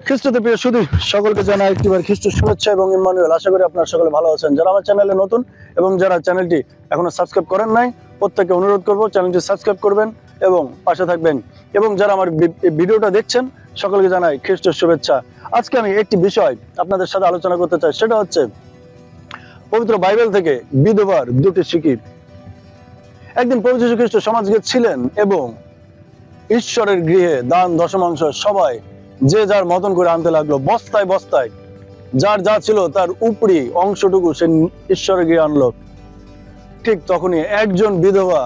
খ্রিস্টতে প্রিয় শুধু সকলকে জানাই একটিবার খ্রিস্ট শুভেচ্ছা এবং ইম্মানুয়েল। আশা করি আপনারা সকলে ভালো আছেন। যারা আমার চ্যানেলে নতুন এবং যারা চ্যানেলটি এখনো সাবস্ক্রাইব করেন নাই, প্রত্যেককে অনুরোধ করব চ্যানেলটি সাবস্ক্রাইব করবেন এবং পাশে থাকবেন। এবং যারা আমার ভিডিওটা দেখছেন সকলকে জানাই খ্রিস্ট শুভেচ্ছা। আজকে আমি একটি বিষয় আপনাদের সাথে আলোচনা করতে চাই, সেটা হচ্ছে পবিত্র বাইবেল থেকে বিধবার দুটি শিখি। একদিন প্রভু যীশু খ্রিস্ট সমাজে ছিলেন এবং ঈশ্বরের গৃহে দান দশমাংশ সবাই যে যার মতন করে আনতে লাগলো, বস্তায় বস্তায় যার যা ছিল তার উপরি অংশটুকু সে ঈশ্বরের গৃহে আনলো। ঠিক তখনই একজন বিধবা,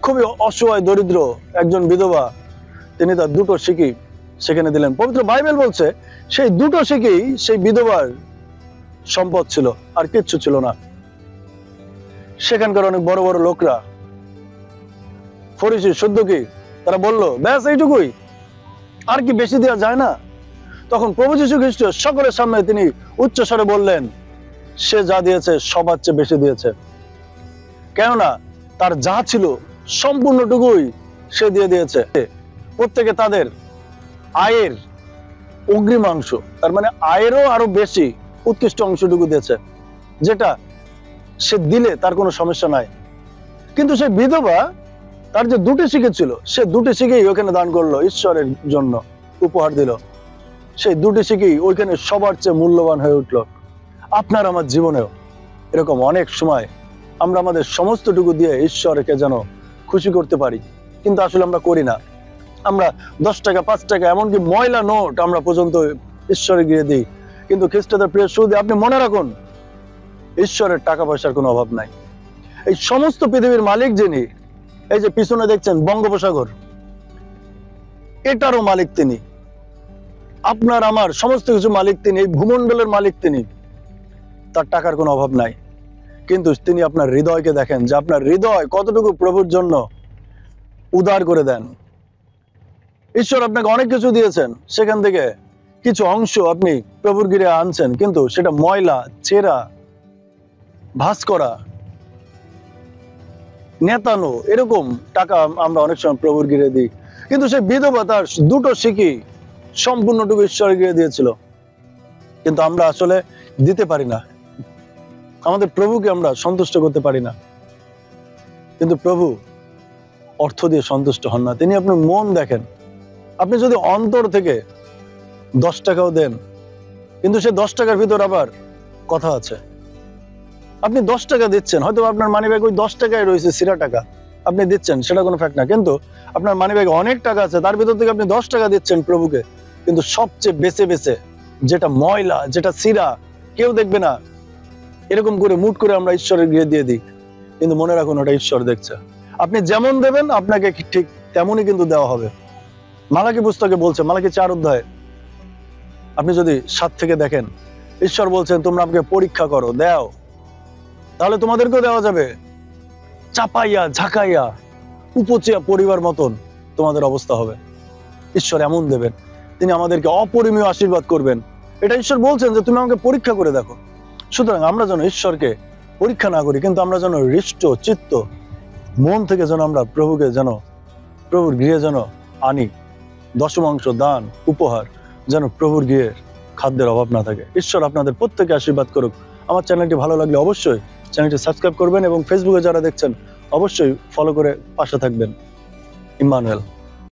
খুবই অসহায় দরিদ্র একজন বিধবা, তিনি তার দুটো শিখি সেখানে দিলেন। পবিত্র বাইবেল বলছে সেই দুটো শিখি সেই বিধবার সম্পদ ছিল, আর কিচ্ছু ছিল না। সেখানকার অনেক বড় বড় লোকরা, ফরিসি সদ্দুকী, তারা বলল, ব্যাস এইটুকুই, আর কি বেশি দেওয়া যায় না? তখন প্রভু যীশু খ্রিস্ট সকলের সামনে তিনি উচ্চ স্বরে বললেন, সে যা দিয়েছে সবার চেয়ে বেশি দিয়েছে। কেননা তার যা ছিল সম্পূর্ণটুকুই সে দিয়ে দিয়েছে। প্রত্যেকে তাদের আয়ের অগ্রিমাংশ, তার মানে আয়েরও আরো বেশি উৎকৃষ্ট অংশটুকু দিয়েছে, যেটা সে দিলে তার কোনো সমস্যা নাই। কিন্তু সেই বিধবা, তার যে দুটি শিখে ছিল, সে দুটি শিখেই ওখানে দান করলো, ঈশ্বরের জন্য উপহার দিল। সেই দুটি শিখেই ওইখানে সবার চেয়ে মূল্যবান হয়ে উঠলো। আপনার আমার জীবনেও এরকম অনেক সময় আমরা আমাদের সমস্তটুকু দিয়ে ঈশ্বরকে যেন খুশি করতে পারি, কিন্তু আসলে আমরা করি না। আমরা 10 টাকা 5 টাকা এমনকি ময়লা নোট আমরা পর্যন্ত ঈশ্বরে গিয়ে দিই। কিন্তু খ্রিস্টদের প্রিয় শুধু আপনি মনে রাখুন, ঈশ্বরের টাকা পয়সার কোনো অভাব নাই। এই সমস্ত পৃথিবীর মালিক যিনি, এই যে পিছনে দেখছেন বঙ্গোপসাগর, এটারও মালিক তিনি। আপনার আমার সমস্ত কিছু মালিক তিনি, এই ভূমণ্ডলের মালিক তিনি। তার টাকার কোনো অভাব নাই। কিন্তু তিনি আপনার হৃদয়কে দেখেন, যে আপনার হৃদয় কতটুকু প্রভুর জন্য উদার করে দেন। ঈশ্বর আপনাকে অনেক কিছু দিয়েছেন, সেখান থেকে কিছু অংশ আপনি প্রভুর গৃহে আনছেন, কিন্তু সেটা ময়লা, ছেঁড়া, ভাঁজ করা, নেতানো, এরকম টাকা আমরা অনেক সময় প্রভুর গৃহে দিই। কিন্তু সেই বিধবা তার দুটো শিখি সম্পূর্ণটুকু ঈশ্বরের গৃহে দিয়েছিল, কিন্তু আমরা আসলে দিতে পারি না। আমাদের প্রভুকে আমরা সন্তুষ্ট করতে পারি না। কিন্তু প্রভু অর্থ দিয়ে সন্তুষ্ট হন না, তিনি আপনার মন দেখেন। আপনি যদি অন্তর থেকে 10 টাকাও দেন, কিন্তু সে 10 টাকার ভিতর আবার কথা আছে। আপনি 10 টাকা দিচ্ছেন, হয়তো আপনার মানিব্যাগে ওই 10 টাকায় রয়েছে ছিঁড়া টাকা, আপনি দিচ্ছেন, সেটা কোনো ফ্যাক্ট না। কিন্তু আপনার মানিব্যাগে অনেক টাকা আছে, তার ভিতর থেকে আপনি 10 টাকা দিচ্ছেন প্রভুকে, কিন্তু সবচেয়ে বেছে বেছে যেটা ময়লা, যেটা ছিঁড়া, কেউ দেখবে না, এরকম করে মুট করে আমরা ঈশ্বরের গৃহে দিয়ে দিই। কিন্তু মনে রাখুন, ওটা ঈশ্বর দেখছে। আপনি যেমন দেবেন আপনাকে ঠিক তেমনই কিন্তু দেওয়া হবে। মালাকি পুস্তকে বলছে, মালাকি 4 অধ্যায়ে আপনি যদি 7 থেকে দেখেন, ঈশ্বর বলছেন, তোমরা আমাকে পরীক্ষা করো, দাও, তাহলে তোমাদেরকেও দেওয়া যাবে। চাপাইয়া ঝাঁকাইয়া উপচিয়া পরিবার মতন তোমাদের অবস্থা হবে। ঈশ্বর এমন দেবেন, তিনি আমাদেরকে অপরিমেয় আশীর্বাদ করবেন। এটা ঈশ্বর বলছেন যে তুমি আমাকে পরীক্ষা করে দেখো। সুতরাং আমরা যেন ঈশ্বরকে পরীক্ষা না করি, কিন্তু আমরা যেন হৃষ্ট চিত্ত মন থেকে যেন আমরা প্রভুকে যেন প্রভুর গৃহে যেন আনি। দশমাংশ দান উপহার যেন প্রভুর গৃহের খাদ্যের অভাব না থাকে। ঈশ্বর আপনাদের প্রত্যেকে আশীর্বাদ করুক। আমার চ্যানেলটি ভালো লাগলে অবশ্যই চ্যানেলটি সাবস্ক্রাইব করবেন এবং ফেসবুকে যারা দেখছেন অবশ্যই ফলো করে পাশে থাকবেন। ইম্মানুয়েল।